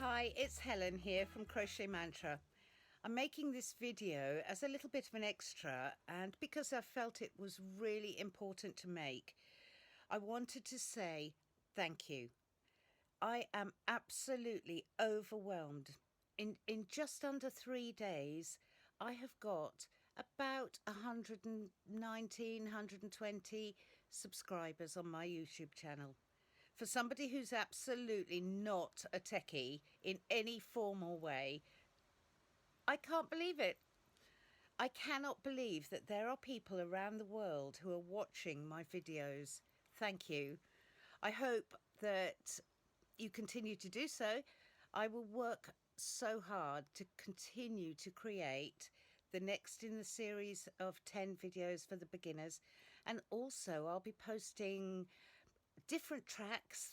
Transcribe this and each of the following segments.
Hi, it's Helen here from Crochet Mantra. I'm making this video as a little bit of an extra, and because I felt it was really important to make, I wanted to say thank you. I am absolutely overwhelmed. In just under 3 days, I have got about 119, 120 subscribers on my YouTube channel. For somebody who's absolutely not a techie in any formal way, I can't believe it. I cannot believe that there are people around the world who are watching my videos. Thank you. I hope that you continue to do so. I will work so hard to continue to create the next in the series of 10 videos for the beginners, and also I'll be posting different tracks,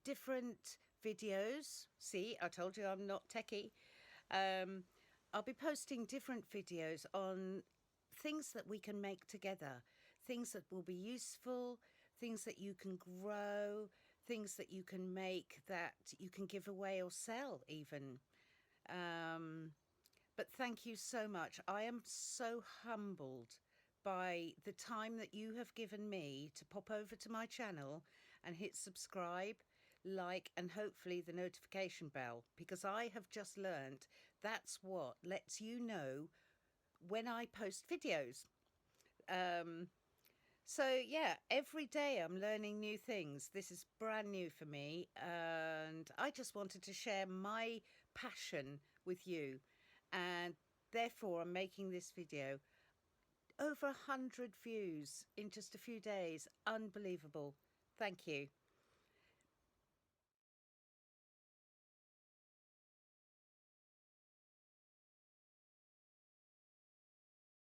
different videos. See, I told you I'm not techie. I'll be posting different videos on things that we can make together, things that will be useful, things that you can grow, things that you can make that you can give away or sell even. But thank you so much. I am so humbled by the time that you have given me to pop over to my channel and hit subscribe, like, and hopefully the notification bell, because I have just learned that's what lets you know when I post videos. So yeah, every day I'm learning new things. This is brand new for me, and I just wanted to share my passion with you, and therefore I'm making this video. Over 100 views in just a few days. Unbelievable. Thank you.